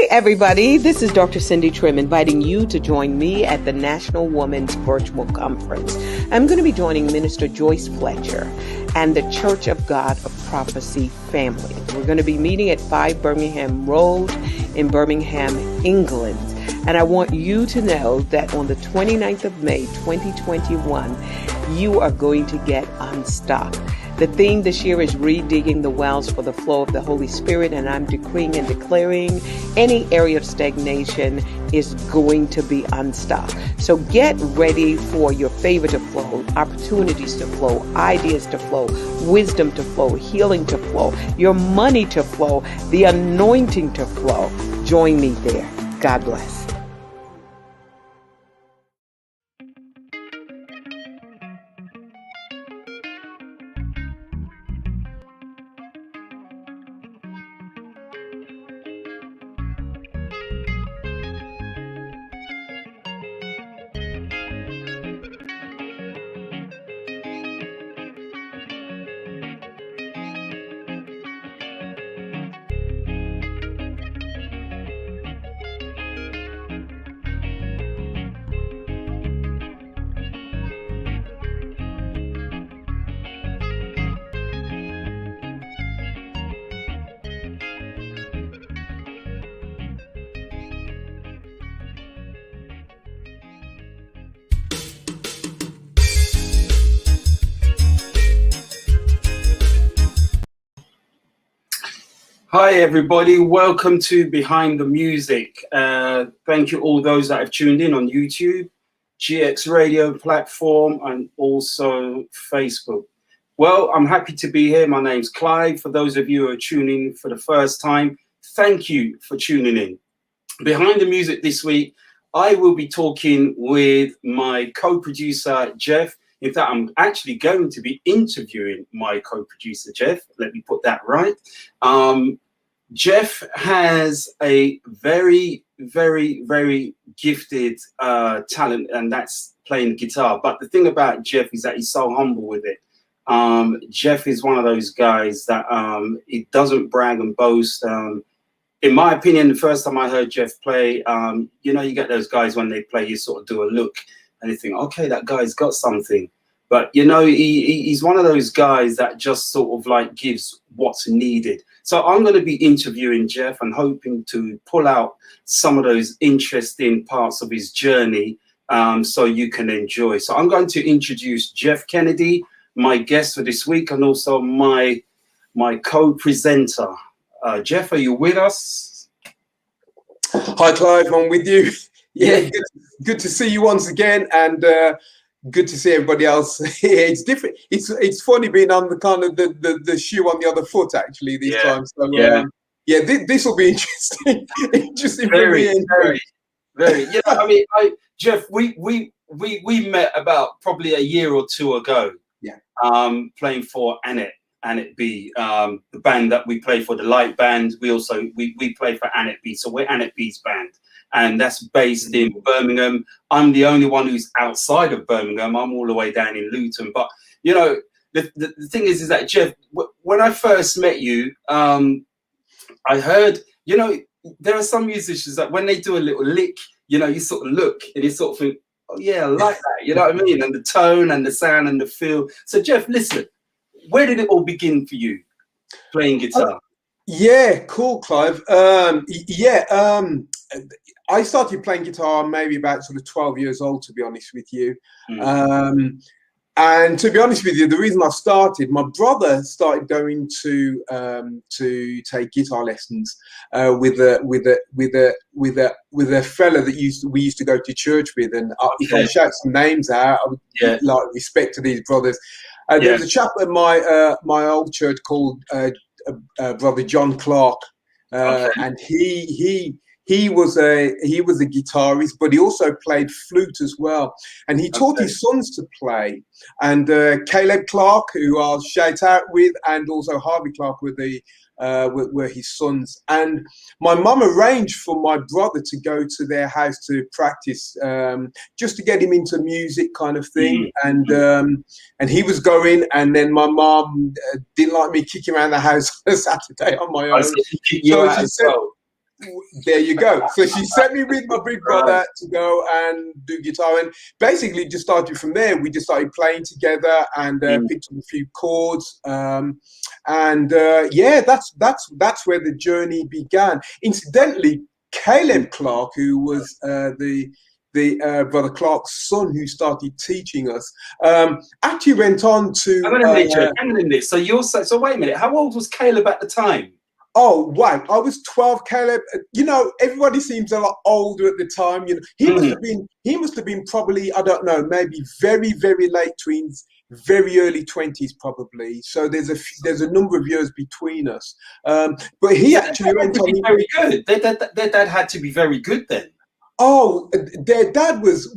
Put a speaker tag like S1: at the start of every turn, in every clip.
S1: Everybody, this is Dr. Cindy Trim inviting you to join me at the National Women's Virtual Conference. I'm going to be joining Minister Joyce Fletcher and the Church of God of Prophecy family. We're going to be meeting at 5 Birmingham Road in Birmingham, England. And I want you to know that on the 29th of May, 2021, you are going to get unstuck. The theme this year is redigging the wells for the flow of the Holy Spirit, and I'm decreeing and declaring any area of stagnation is going to be unstuck. So get ready for your favor to flow, opportunities to flow, ideas to flow, wisdom to flow, healing to flow, your money to flow, the anointing to flow. Join me there. God bless.
S2: Hi everybody, welcome to Behind the Music. Thank you all those that have tuned in on YouTube, GX radio platform, and also Facebook. Well, I'm happy to be here. My name's Clive. For those of you who are tuning in for the first time, thank you for tuning in. Behind the Music this week, I will be talking with my co-producer, Jeff. In fact, I'm actually going to be interviewing my co-producer, Jeff. Let me put that right. Jeff has a very, very, very gifted talent, and that's playing guitar. But the thing about Jeff is that he's so humble with it. Jeff is one of those guys that he doesn't brag and boast. In my opinion, the first time I heard Jeff play, you know, you get those guys when they play, you sort of do a look and you think, okay, that guy's got something. But, you know, he's one of those guys that just sort of like gives what's needed. So I'm going to be interviewing Jeff and hoping to pull out some of those interesting parts of his journey so you can enjoy. So I'm going to introduce Jeff Kennedy, my guest for this week, and also my co-presenter. Jeff, are you with us?
S3: Hi, Clive, I'm with you. Yeah, good to see you once again, and good to see everybody else here. It's different. It's funny being on the kind of the shoe on the other foot actually this time. So this will be interesting. Interesting for me.
S2: Very. You know, I mean, Jeff, we met about probably a year or two ago.
S3: Yeah.
S2: Playing for Annette B, the band that we play for, the light band. We also we play for Annette B, so we're Annette B's band, and that's based in Birmingham. I'm the only one who's outside of Birmingham. I'm all the way down in Luton. But you know, the thing is that Jeff, when I first met you, I heard, you know, there are some musicians that when they do a little lick, you know, you sort of look and you sort of think, oh yeah, I like that. You know what I mean? And the tone and the sound and the feel. So Jeff, listen. Where did it all begin for you, playing guitar?
S3: Yeah, cool, Clive. I started playing guitar maybe about sort of 12 years old, to be honest with you. And to be honest with you, the reason I started, my brother started going to take guitar lessons with a fella that we used to go to church with. And if I shout some names out, I would like respect to these brothers. There was a chap at my old church called Brother John Clark, and he was a guitarist, but he also played flute as well, and he taught his sons to play. And Caleb Clark, who I'll shout out with, and also Harvey Clark were his sons. And my mum arranged for my brother to go to their house to practice, just to get him into music kind of thing. And he was going, and then my mum didn't like me kicking around the house on a Saturday on my own.
S2: So she said,
S3: there you go. So she sent me with my big brother to go and do guitar, and basically just started from there. We just started playing together and picked up a few chords, and yeah, that's where the journey began. Incidentally, Caleb Clark, who was the Brother Clark's son, who started teaching us, actually went on to.
S2: I'm gonna minute. So wait a minute. How old was Caleb at the time?
S3: Oh, wow. I was 12, Caleb. You know, everybody seems a lot older at the time. You know, he must have been probably, I don't know, maybe very, very late tweens, very early 20s probably. So there's a number of years between us. But he actually went on.
S2: Very good. Their dad had to be very good then.
S3: Oh, their dad was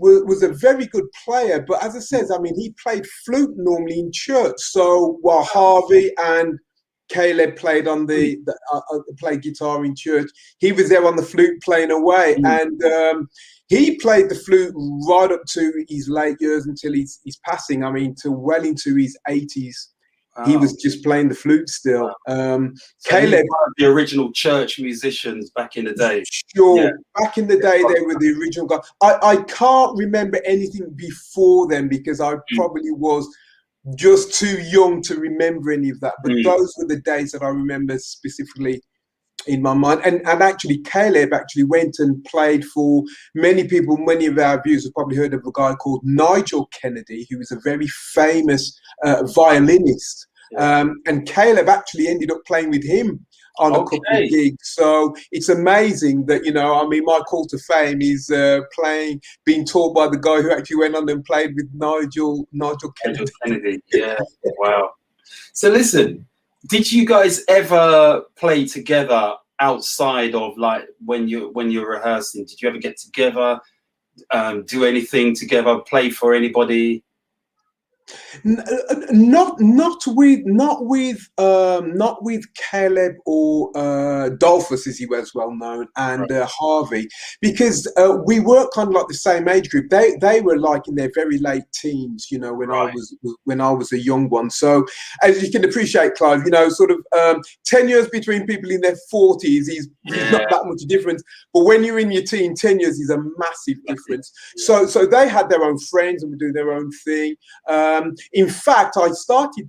S3: a very good player, but as I said, I mean, he played flute normally in church. So while Harvey and Caleb played on played guitar in church, he was there on the flute playing away, and he played the flute right up to his late years until his passing. I mean, to well into his 80s. Wow. He was just playing the flute still.
S2: So
S3: Caleb,
S2: one of the original church musicians back in the day.
S3: Sure, back in the day they were the original guy. I can't remember anything before then because I probably was just too young to remember any of that. But those were the days that I remember specifically in my mind. And actually, Caleb actually went and played for many people. Many of our viewers have probably heard of a guy called Nigel Kennedy, who was a very famous violinist. And Caleb actually ended up playing with him on a couple of gigs. So it's amazing that, you know, I mean, my call to fame is being taught by the guy who actually went on and played with Nigel Kennedy.
S2: Yeah. Wow. So listen, did you guys ever play together outside of like when you're rehearsing? Did you ever get together, do anything together, play for anybody?
S3: Not with Caleb or Dolphus, as he was well known, and Harvey, because we were kind of like the same age group. They were like in their very late teens, you know, when I was a young one. So as you can appreciate, Clive, you know, sort of 10 years between people in their 40s is not that much difference. But when you're in your teen, 10 years is a massive difference. So they had their own friends and were doing their own thing. In fact, I started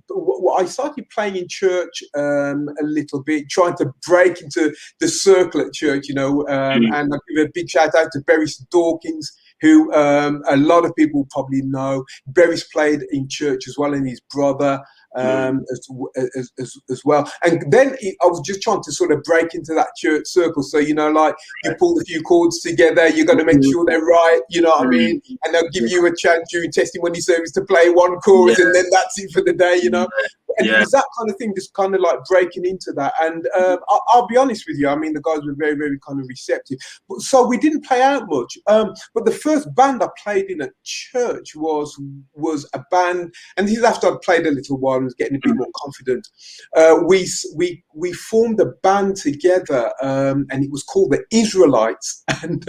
S3: playing in church a little bit, trying to break into the circle at church, you know, and I give a big shout out to Berris Dawkins, who a lot of people probably know. Berris played in church as well, and his brother as well. And then I was just trying to sort of break into that church circle. So, you know, like you pull a few chords together, you're going to make sure they're right, you know what I mean? And they'll give you a chance during testimony service to play one chorus, and then that's it for the day, you know? And it was that kind of thing, just kind of like breaking into that. And I'll be honest with you, I mean, the guys were very, very kind of receptive. So we didn't play out much. But the first band I played in at church was a band, and this is after I'd played a little while and was getting a bit more confident. We formed a band together, and it was called the Israelites. And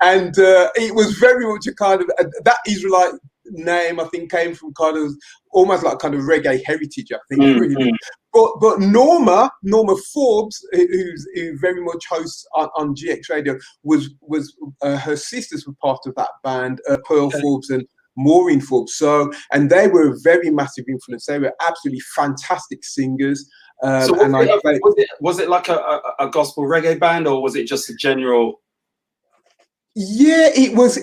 S3: and it was very much a kind of that Israelite name, I think, came from kind of almost like kind of reggae heritage, I think. Really. But Norma Forbes, who very much hosts on GX Radio, was her sisters were part of that band, Pearl Forbes and Maureen Forbes. So, and they were a very massive influence. They were absolutely fantastic singers.
S2: So was it like a gospel reggae band, or was it just a general?
S3: Yeah, it was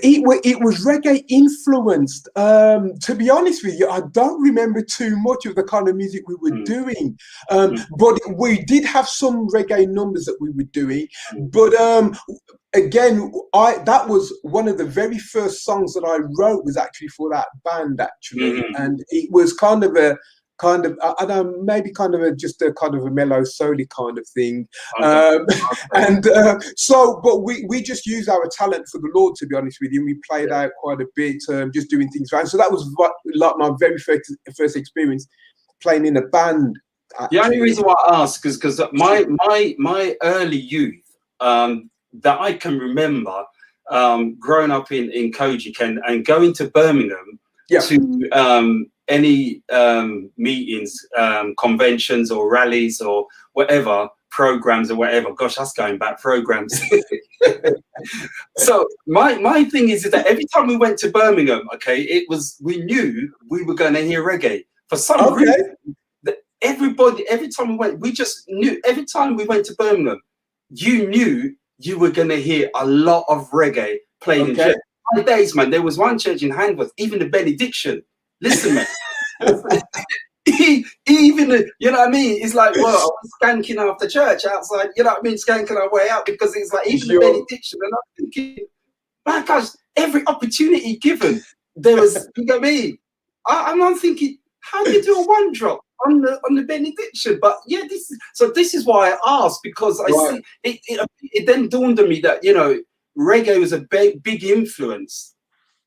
S3: reggae influenced. To be honest with you, I don't remember too much of the kind of music we were doing, but we did have some reggae numbers that we were doing. But again, that was one of the very first songs that I wrote was actually for that band, actually, and it was kind of I don't know, maybe kind of just a kind of a mellow soul-y kind of thing. So, but we just used our talent for the Lord, to be honest with you. We played out quite a bit, just doing things around. So that was like my very first experience playing in a band. Actually.
S2: The only reason why I ask is because my early youth that I can remember growing up in Kojic and going to Birmingham to any meetings, conventions or rallies or whatever programs or whatever. Gosh, that's going back programs. So my thing is that every time we went to Birmingham, okay, we knew we were going to hear reggae for some reason. That everybody, every time we went, we just knew. Every time we went to Birmingham, you knew you were going to hear a lot of reggae playing in church. My days, man, there was one church in Handworth, even the benediction. Listen, man. Even, you know what I mean? It's like, well, I was skanking after church outside, you know what I mean? Skanking our way out, because it's like, even the benediction. And I'm thinking, my gosh, every opportunity given, there was, you know what I mean? I'm thinking, how do you do a one drop on the benediction? But yeah, this is why I asked, because I see it then dawned on me that, you know, reggae was a big influence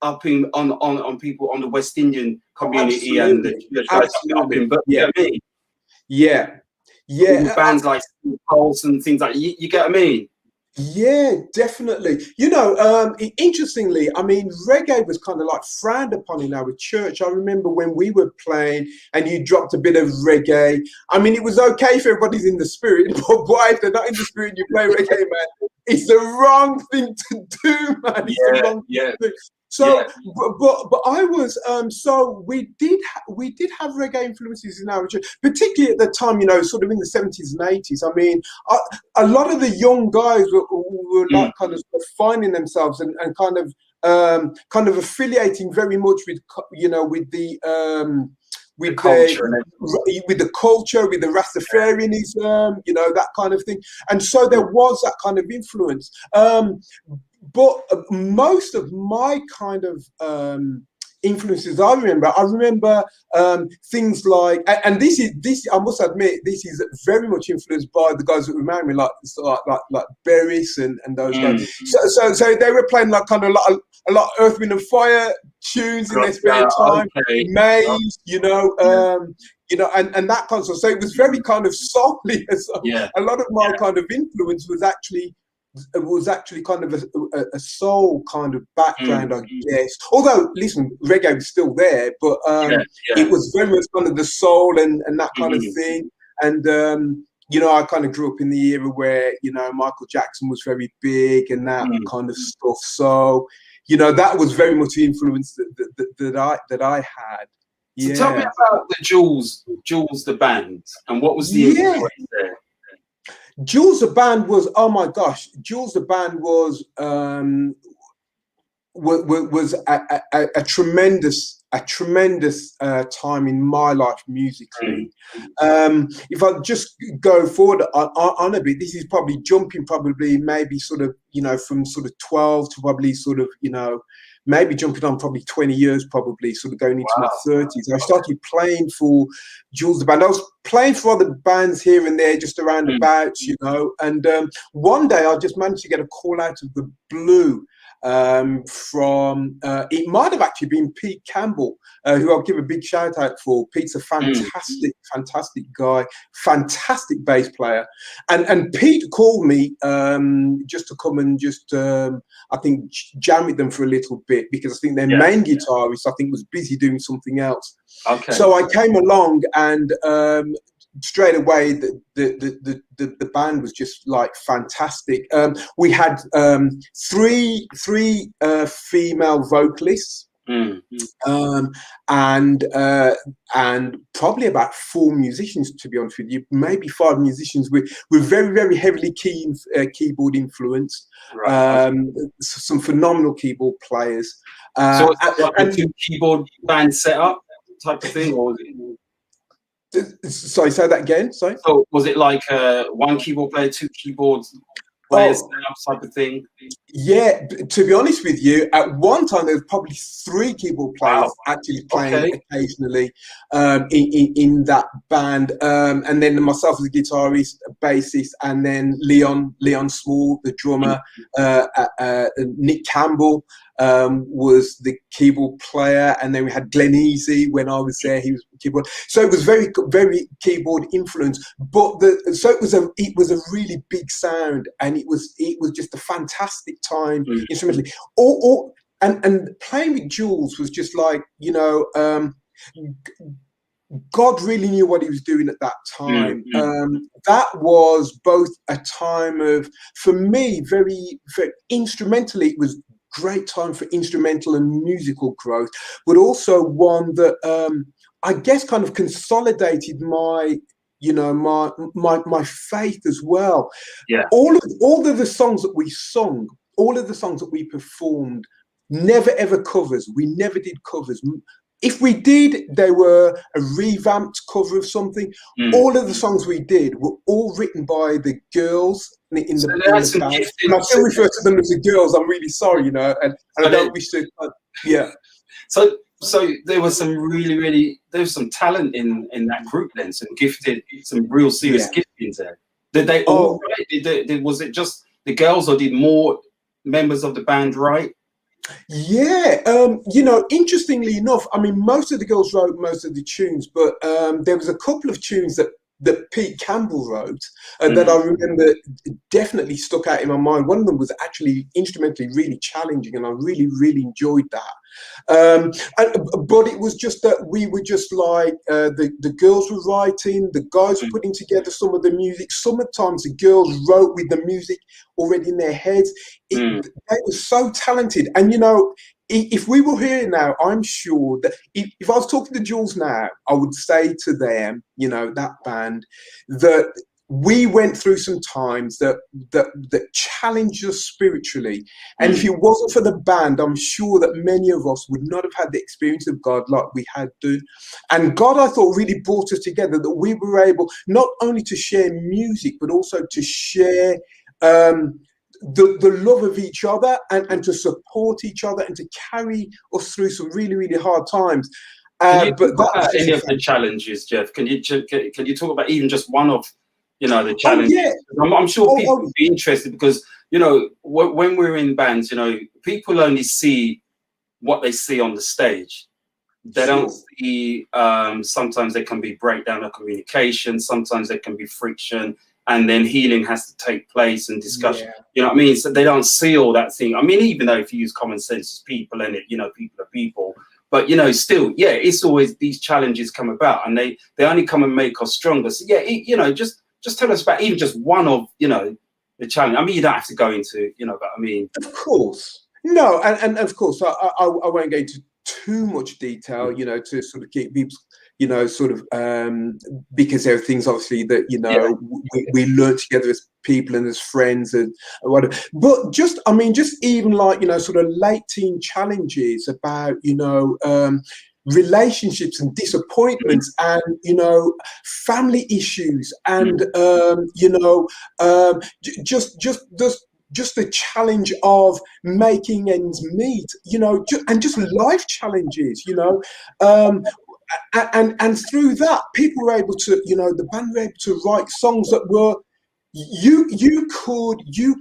S2: up on people on the West Indian community and the church up in Birmingham. Yeah, bands like Pulse and things like you get what I mean?
S3: Yeah, definitely. You know, interestingly, I mean, reggae was kind of like frowned upon in our church. I remember when we were playing and you dropped a bit of reggae. I mean, it was okay if everybody's in the spirit, but boy, if they're not in the spirit and you play reggae, man, it's the wrong thing to do, man. It's the wrong thing to do. So, but I was so we did have reggae influences in our church, particularly at the time, you know, sort of in the 70s and 80s. I mean, a lot of the young guys were like kind of finding themselves and kind of affiliating very much with, you know, with the culture, with the Rastafarianism, you know, that kind of thing. And so there was that kind of influence. But most of my kind of influences, I remember things like, and this I must admit, this is very much influenced by the guys that were around me, like Berris and those guys. So they were playing like kind of a lot of Earth, Wind and Fire tunes in their spare time, Maze, you know, and that kind of stuff. So it was very kind of soully. So a lot of my kind of influence was actually kind of a soul kind of background, I guess. Although, listen, reggae was still there, but it was very much kind of the soul and that kind of thing. And you know, I kind of grew up in the era where, you know, Michael Jackson was very big and that kind of stuff. So, you know, that was very much the influence that I had.
S2: So tell me about the Jules the band, and what was the influence there?
S3: Jules the band was, oh my gosh, Jules the band was a tremendous time in my life musically. If I just go forward on a bit, this is probably jumping maybe sort of, you know, from sort of 12 to probably sort of, you know, maybe jumping on probably 20 years, probably sort of going into my 30s. I started playing for Jules the band. I was playing for other bands here and there, just around about, you know. And one day I just managed to get a call out of the blue from, it might have actually been Pete Campbell, who I'll give a big shout out for. Pete's a fantastic guy, fantastic bass player. And Pete called me just to come and just, I think, jam with them for a little bit, because I think their main guitarist, I think, was busy doing something else. So I came along, and straight away the band was just like fantastic. We had three female vocalists, and probably about 4 musicians, to be honest with you, maybe 5 musicians with very, very heavily keyboard influence. Some phenomenal keyboard players.
S2: So was it like a 2 keyboard band setup type of thing, or was it?
S3: Sorry, say that again. Sorry.
S2: So was it like 1 keyboard player, 2 keyboards players type of thing? Yeah,
S3: to be honest with you, at one time there was probably 3 keyboard players actually playing occasionally in that band, and then myself as a guitarist, a bassist, and then Leon Small, the drummer, Nick Campbell was the keyboard player, and then we had Glenn Easy when I was there. He was keyboard, so it was very, very keyboard influence. But it was a really big sound, and it was just a fantastic time instrumentally. And playing with Jules was just like, you know, God really knew what he was doing at that time. That was both a time of, for me, very, very instrumentally, it was great time for instrumental and musical growth, but also one that I guess kind of consolidated my, you know, my faith as well.
S2: Yeah.
S3: All of the songs that we sung, all of the songs that we performed, never ever covers. We never did covers. If we did, they were a revamped cover of something. All of the songs we did were all written by the girls in the band. And I still refer to them as the girls. I'm really sorry, you know, and I don't wish to. Yeah.
S2: So there was some there was some talent in that group then, some real serious giftings there. Did they all write? Was it just the girls, or did more members of the band write?
S3: Yeah, you know, interestingly enough, I mean, most of the girls wrote most of the tunes, but there was a couple of tunes that Pete Campbell wrote that I remember definitely stuck out in my mind. One of them was actually instrumentally really challenging, and I really enjoyed that. But it was just that we were just like, the girls were writing, the guys were putting together some of the music. Sometimes the girls wrote with the music already in their heads. They were so talented. And, you know, if we were here now, I'm sure that if I was talking to Jules now, I would say to them, you know, that band, that we went through some times that challenged us spiritually. And if it wasn't for the band, I'm sure that many of us would not have had the experience of God like we had done. And God, I thought, really brought us together, that we were able not only to share music, but also to share the love of each other, and to support each other, and to carry us through some really hard times.
S2: Can you talk about any of the challenges, Geoff? Can you talk about even just one of, you know, the challenges? I'm sure people would be interested, because, you know, when we're in bands, you know, people only see what they see on the stage. They don't see, sometimes there can be breakdown of communication, sometimes there can be friction, and then healing has to take place and discussion. You know what I mean? So they don't see all that thing. I mean, even though if you use common sense, it's people, and you know, people are people. But, you know, still, yeah, it's always these challenges come about, and they only come and make us stronger. So, yeah, you know, just tell us about even just one of, you know, the challenge. I mean, you don't have to go into, you know, but I mean.
S3: Of course. No, and of course, I won't go into too much detail, you know, to sort of keep people, you know, sort of, because there are things obviously that, you know, we learn together as people and as friends and whatever. But just, I mean, just even like, you know, sort of late teen challenges about, you know, relationships and disappointments, and, you know, family issues, and, you know, just the challenge of making ends meet, you know, and just life challenges, you know, and through that, people were able to, you know, the band were able to write songs that were, you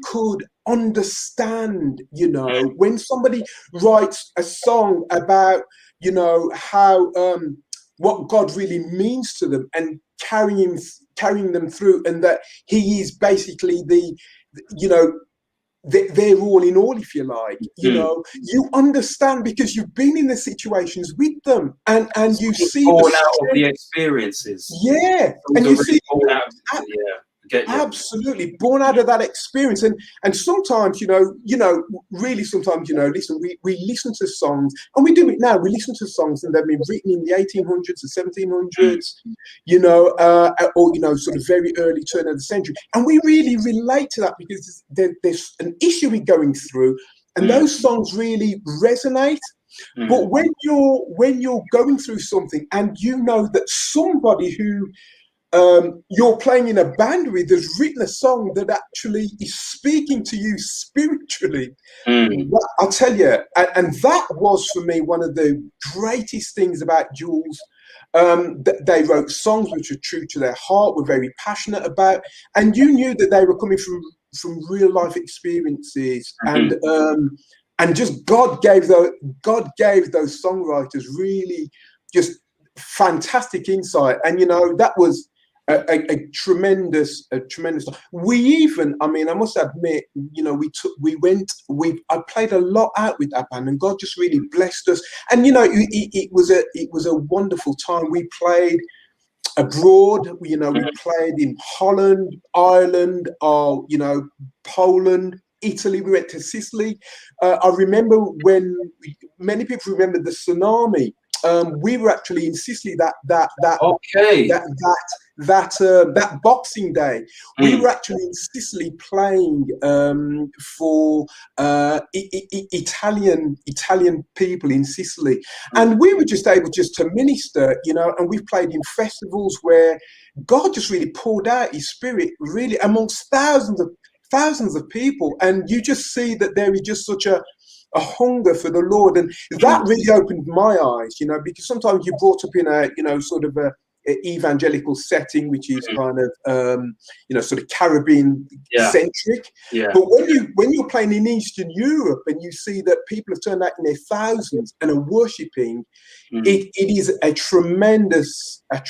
S3: could understand, you know, when somebody writes a song about, you know, how what God really means to them, and carrying them through, and that He is basically the, you know, they're all in all, if you like, you know, you understand because you've been in the situations with them, and you see
S2: born out of the experiences.
S3: And you see
S2: Get you.
S3: Absolutely, born out of that experience. And sometimes, you know, really sometimes, you know, listen, we listen to songs, and we do it now. We listen to songs and they've been written in the 1800s or 1700s, you know, or, you know, sort of very early turn of the century. And we really relate to that because there's an issue we're going through, and those songs really resonate. But when you're going through something and you know that somebody who you're playing in a band with has written a song that actually is speaking to you spiritually, I'll tell you, and that was for me one of the greatest things about Jules. That they wrote songs which were true to their heart, were very passionate about, and you knew that they were coming from real life experiences, and just God gave those songwriters really just fantastic insight. And, you know, that was a tremendous. We even, I mean, I must admit, you know, I played a lot out with that band, and God just really blessed us. And you know, it was a wonderful time. We played abroad, you know, we played in Holland, Ireland, you know, Poland, Italy. We went to Sicily. I remember when many people remember the tsunami. We were actually in Sicily that Boxing Day. We were actually in Sicily playing for Italian people in Sicily, and we were just able just to minister, you know. And we've played in festivals where God just really poured out His Spirit, really amongst thousands of people, and you just see that there is just such a hunger for the Lord, and that really opened my eyes, you know, because sometimes you're brought up in a, you know, sort of a evangelical setting, which is kind of you know, sort of Caribbean centric. But when you're playing in Eastern Europe and you see that people have turned out in their thousands and are worshiping, it is a tremendous sight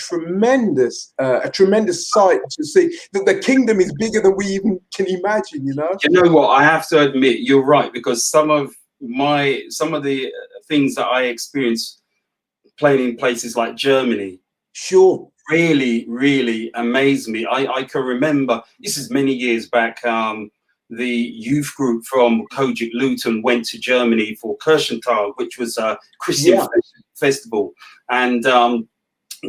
S3: to see that the kingdom is bigger than we even can imagine. You know.
S2: You know what? I have to admit, you're right, because some of the things that I experienced playing in places like Germany,
S3: sure,
S2: really amazed me. I can remember, this is many years back, the youth group from Kojic Luton went to Germany for Kirchentag, which was a Christian festival, and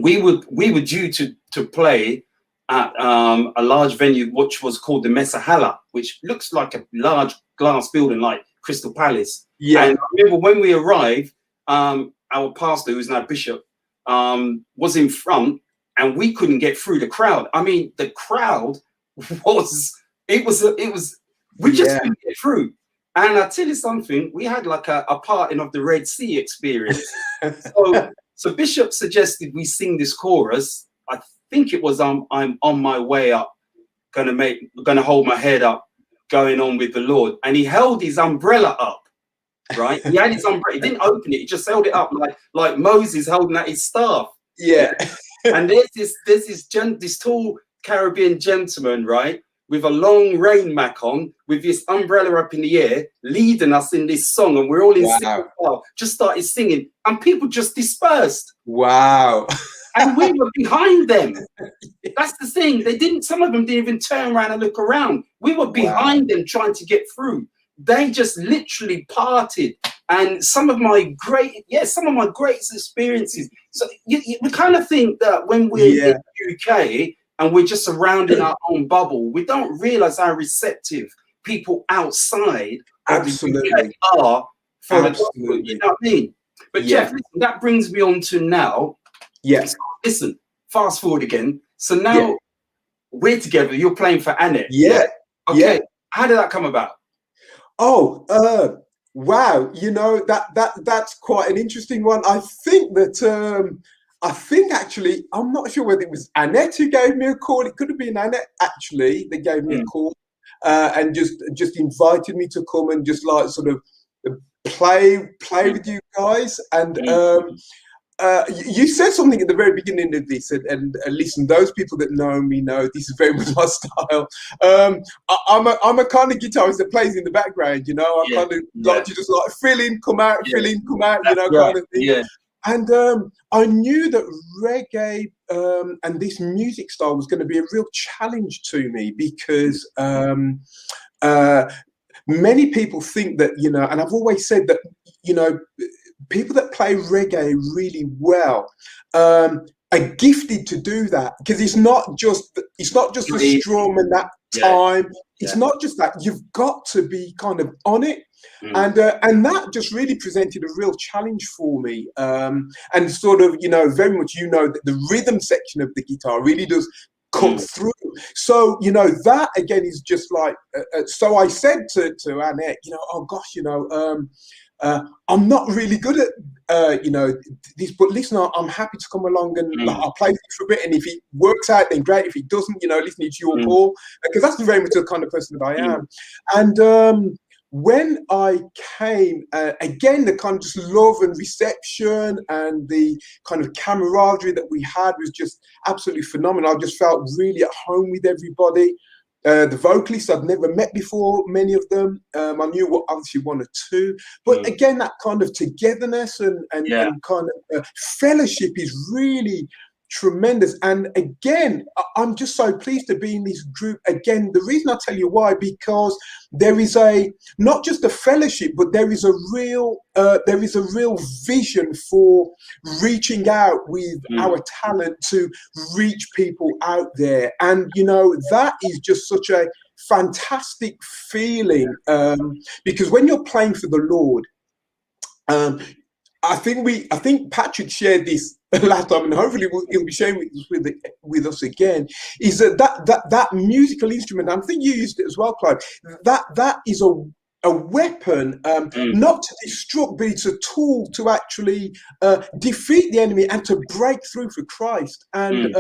S2: we were due to play at a large venue which was called the Messehalle, which looks like a large glass building like Crystal Palace. And I remember when we arrived, our pastor, who's now bishop, was in front, and we couldn't get through the crowd. I mean, the crowd we just couldn't get through. And I tell you something, we had like a parting of the Red Sea experience. So Bishop suggested we sing this chorus. I think it was I'm on my way up, gonna hold my head up, going on with the Lord. And he held his umbrella up. Right, he had his umbrella. He didn't open it. He just held it up like Moses holding out his staff.
S3: Yeah.
S2: And there's this tall Caribbean gentleman, right, with a long rain mac on, with this umbrella up in the air, leading us in this song, and we're all in sync. Just started singing, and people just dispersed.
S3: Wow.
S2: And we were behind them. That's the thing. Some of them didn't even turn around and look around. We were behind them trying to get through. They just literally parted, and some of my greatest experiences. So we kind of think that when we're in the UK and we're just surrounding our own bubble, we don't realize how receptive people outside of the UK are for the gospel. You know what I mean? But Jeff, listen, that brings me on to now.
S3: Yes.
S2: Listen, fast forward again. So now we're together. You're playing for Annette.
S3: Yeah.
S2: Okay.
S3: Yeah.
S2: How did that come about?
S3: Oh, wow! You know, that's quite an interesting one. I think actually, I'm not sure whether it was Annette who gave me a call. It could have been Annette actually that gave me a call, and just invited me to come and just like sort of play with you guys. And you said something at the very beginning of this, and listen, those people that know me know this is very much my style. I'm a kind of guitarist that plays in the background, you know. I kind of like to just like fill in, come out, you know, kind of thing. Yeah. And I knew that reggae and this music style was going to be a real challenge to me, because many people think that, you know, and I've always said that, you know, people that play reggae really well are gifted to do that, because it's not just the strum and that time. It's not just that. You've got to be kind of on it. And that just really presented a real challenge for me. And sort of, you know, very much, you know, that the rhythm section of the guitar really does come through. So, you know, that again is just like, so I said to Annette, you know, oh gosh, you know, I'm not really good at, you know, this, but listen, I'm happy to come along and like, I'll play for a bit. And if it works out, then great. If it doesn't, you know, listen, it's your call. Because that's very much the kind of person that I am. And when I came, again, the kind of just love and reception and the kind of camaraderie that we had was just absolutely phenomenal. I just felt really at home with everybody. The vocalists I'd never met before, many of them. I knew obviously one or two, but again, that kind of togetherness and kind of fellowship is really tremendous. And again, I'm just so pleased to be in this group. Again, the reason I tell you why, because there is not just a fellowship, but there is a real vision for reaching out with our talent to reach people out there. And you know, that is just such a fantastic feeling, because when you're playing for the Lord, I think Patrick shared this last time, and hopefully he'll be sharing with us again. Is that musical instrument? I think you used it as well, Clive. That is a weapon, not to destruct, but it's a tool to actually defeat the enemy and to break through for Christ. And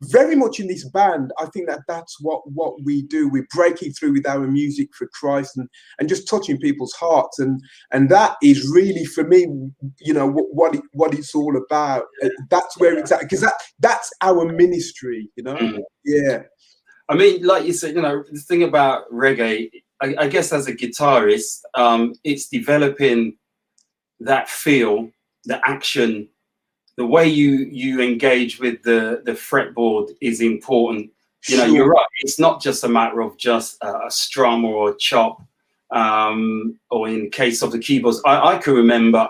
S3: very much in this band, I think that's what we do. We're breaking through with our music for Christ and just touching people's hearts, and that is really, for me, you know, what it's all about. That's where it's at, because that's our ministry, you know. Yeah,
S2: I mean, like you said, you know, the thing about reggae, I guess as a guitarist, it's developing that feel, the action. The way you engage with the fretboard is important. You know, you're right. It's not just a matter of just a strum or a chop, or in the case of the keyboards. I can remember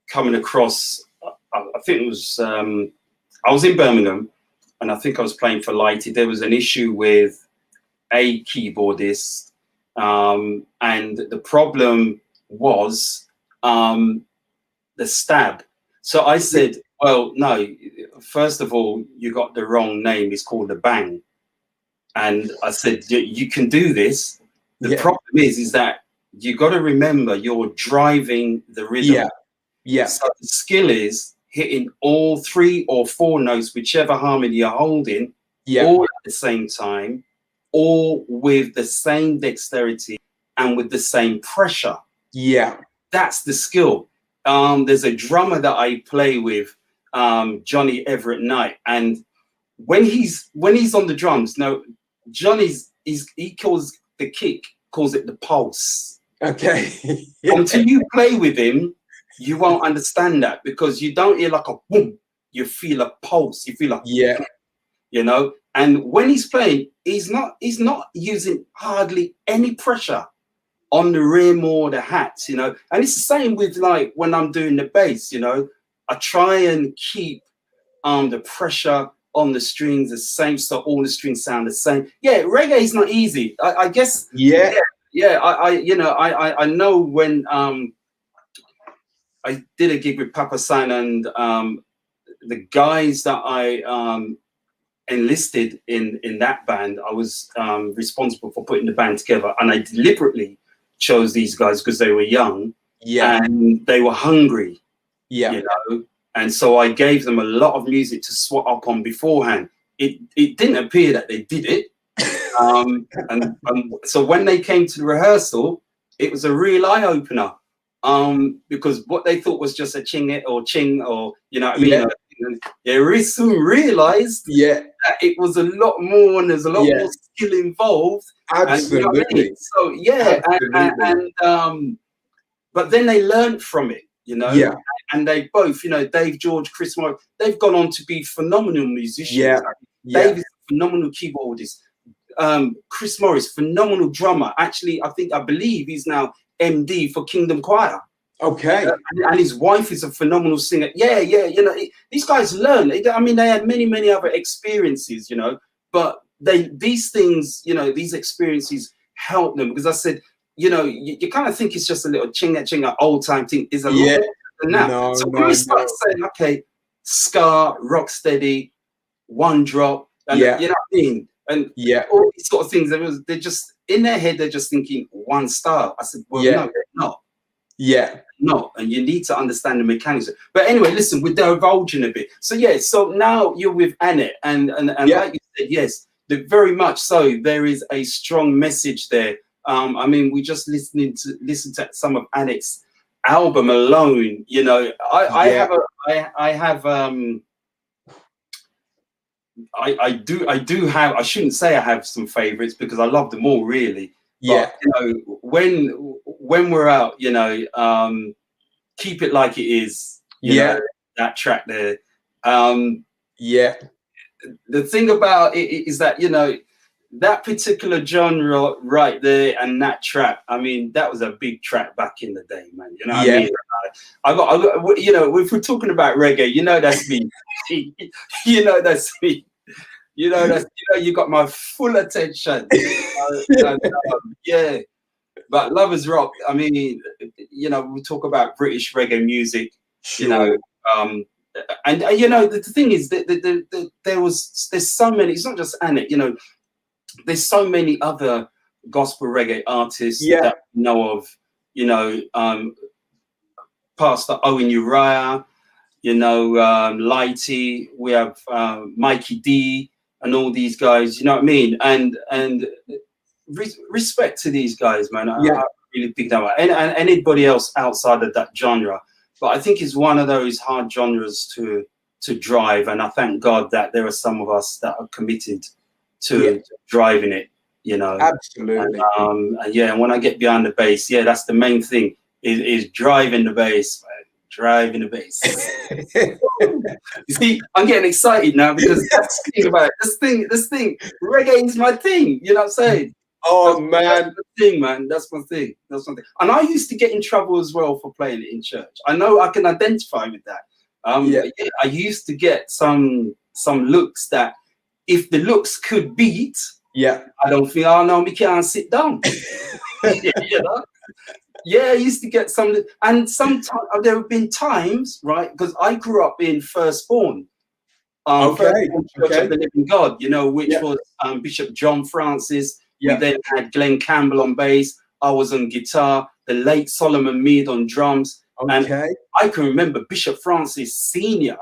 S2: coming across, I think it was, I was in Birmingham, and I think I was playing for Lighty. There was an issue with a keyboardist, and the problem was the stab. So I said, well, no, first of all, you got the wrong name. It's called a bang. And I said, you can do this. The problem is that you got to remember you're driving the rhythm. Yeah. So the skill is hitting all 3 or 4 notes, whichever harmony you're holding, all at the same time, all with the same dexterity and with the same pressure. Yeah. That's the skill. There's a drummer that I play with, Johnny Everett Knight, and when he's on the drums, no, he calls the kick, calls it the pulse. Okay. Until you play with him, you won't understand that, because you don't hear like a boom, you feel a pulse, you feel like you know. And when he's playing, he's not using hardly any pressure on the rim or the hats, you know. And it's the same with, like, when I'm doing the bass, you know, I try and keep the pressure on the strings the same, so all the strings sound the same. Yeah, reggae is not easy. I guess. Yeah. I know when I did a gig with Papa San, and the guys that I enlisted in that band, I was responsible for putting the band together, and I deliberately chose these guys because they were young, and they were hungry, you know, and so I gave them a lot of music to swat up on beforehand. It didn't appear that they did it, and so when they came to the rehearsal, it was a real eye opener, because what they thought was just a ching, or you know what I mean. They soon realized that it was a lot more, and there's a lot more skill involved. Absolutely. And, you know what I mean? So and but then they learned from it, you know. Yeah. And they both, you know, Dave George, Chris Morris, they've gone on to be phenomenal musicians. Yeah. Dave is a phenomenal keyboardist. Chris Morris, phenomenal drummer. Actually, I believe he's now MD for Kingdom Choir. Okay. And his wife is a phenomenal singer. Yeah, you know, these guys learn. I mean, they had many other experiences, you know, but these things, you know, these experiences help them, because I said, you know, you kind of think it's just a little chinga old time thing. Is a lot more than that. So when we start saying, okay, ska, rock steady, one drop, and you know what I mean? And all these sort of things, they're just in their head, they're just thinking one style. I said, well, no, they're not. No, and you need to understand the mechanics. But anyway, listen, we're divulging a bit. So so now you're with Annette, and like you said, yes, very much so. There is a strong message there I mean, we just listen to some of Annick's album alone. You know, I do have, I shouldn't say I have some favorites because I love them all really.
S3: Yeah.
S2: But, you know, when we're out, you know, Keep It Like It Is, you know, that track there.
S3: Yeah.
S2: The thing about it is that, you know, that particular genre right there and that track, I mean, that was a big track back in the day, man. You know what I mean? I got, you know, if we're talking about reggae, you know, that's me. You know, that's me. You know, that's, you know, you got my full attention. Yeah. But Lovers Rock, I mean, you know, we talk about British reggae music, you know, and you know, the thing is that there's so many, it's not just Annick, you know, there's so many other gospel reggae artists that we know of, you know, Pastor Owen Uriah, you know, Lighty, we have Mikey D and all these guys, you know what I mean? And respect to these guys, man. I really pick them up. And anybody else outside of that genre. But I think it's one of those hard genres to drive. And I thank God that there are some of us that are committed to driving it, you know.
S3: Absolutely.
S2: And when I get behind the bass, that's the main thing is driving the bass, man. Driving the bass. You see, I'm getting excited now because that's the thing about it. This thing, reggae is my thing. You know what I'm saying?
S3: Oh, man.
S2: That's the thing, man. That's my thing. That's one thing. And I used to get in trouble as well for playing it in church. I know I can identify with that. I used to get some looks that if the looks could beat, I don't think, oh no, we can't sit down. You know? Yeah, I used to get some, and sometimes there have been times, right? Because I grew up in Firstborn. Firstborn Church of the Living God, you know, which was Bishop John Francis. We then had Glenn Campbell on bass. I was on guitar. The late Solomon Mead on drums. And I can remember Bishop Francis Senior.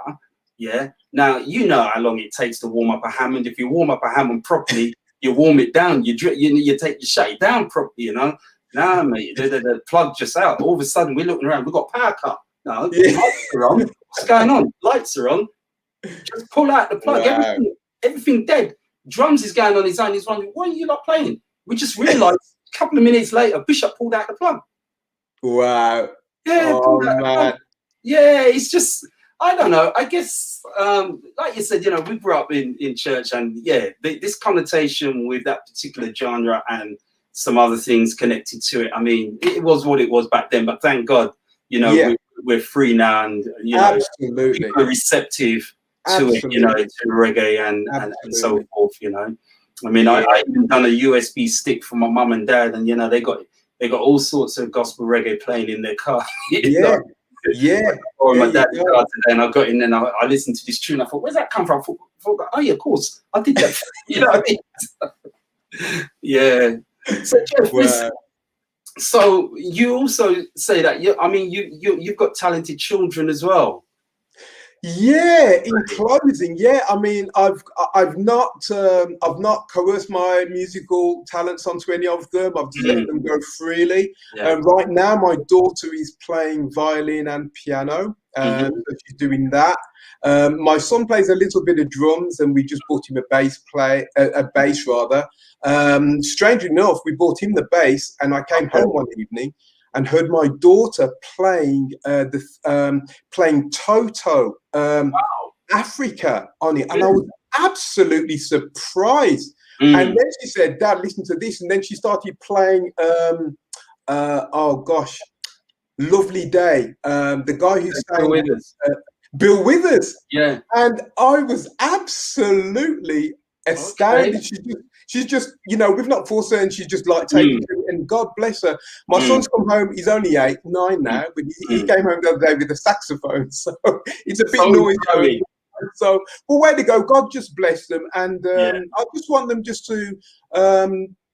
S2: Yeah. Now you know how long it takes to warm up a Hammond. If you warm up a Hammond properly, you warm it down. You shut it down properly. You know. Nah, mate. The plug just out. All of a sudden, we're looking around. We've got power cut. No, lights are on. What's going on? Lights are on. Just pull out the plug.
S3: Wow.
S2: Everything dead. Drums is going on his own. He's wondering, why are you not playing? We just realised a couple of minutes later, Bishop pulled out the plug.
S3: Wow.
S2: Yeah,
S3: man.
S2: Yeah, it's just, I don't know. I guess, like you said, you know, we grew up in church, and this connotation with that particular genre and some other things connected to it. I mean, it was what it was back then, but thank God, you know, we're free now, and you know, people are receptive to it, you know, to reggae and so forth, you know. I mean, I even done a USB stick for my mum and dad, and you know, they got all sorts of gospel reggae playing in their car. Or my dad's car today, and I got in and I listened to this tune. I thought, where's that come from? I thought, oh yeah, of course, I did that. You know what I mean? So Jeff, so you also say that you've got talented children as well.
S3: In closing, I mean, I've not coerced my musical talents onto any of them. I've just let them go freely. Right now, my daughter is playing violin and piano. So she's doing that. My son plays a little bit of drums, and we just bought him a bass rather. Strangely enough, we bought him the bass, and I came home one evening and heard my daughter playing playing Toto Africa on it, and I was absolutely surprised. And then she said, "Dad, listen to this," and then she started playing Lovely Day, the guy who's sang Bill Withers. And I was absolutely astounded. She's just, you know, we've not forced her, and she's just like taking to it, and God bless her. My son's come home, he's only 9 now, but he came home the other day with a saxophone, so it's a bit noisy. So, well, way to go. God just bless them, and I just want them just to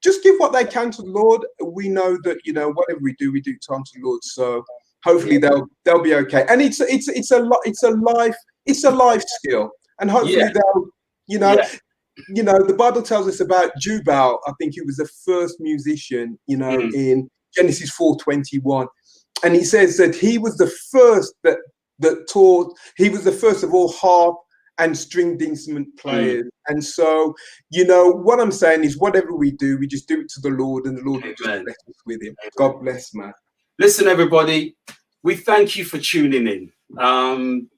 S3: just give what they can to the Lord. We know that, you know, whatever we do to unto the Lord. So hopefully they'll be okay. And it's a life skill, and hopefully they'll, you know. you know, the Bible tells us about Jubal. I think he was the first musician, you know, in Genesis 4:21. And he says that he was the first that taught, he was the first of all harp and stringed instrument players. And so, you know, what I'm saying is whatever we do, we just do it to the Lord, and the Lord will just bless us with him. God bless, man.
S2: Listen, everybody, we thank you for tuning in.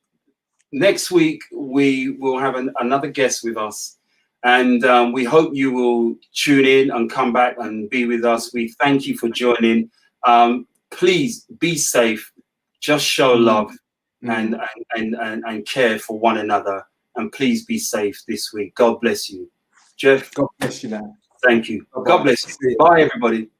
S2: Next week, we will have another guest with us. And we hope you will tune in and come back and be with us. We thank you for joining. Please be safe. Just show love and care for one another. And please be safe this week. God bless you. Geoff.
S3: God bless you, man.
S2: Thank you. God bless you. Bye, everybody.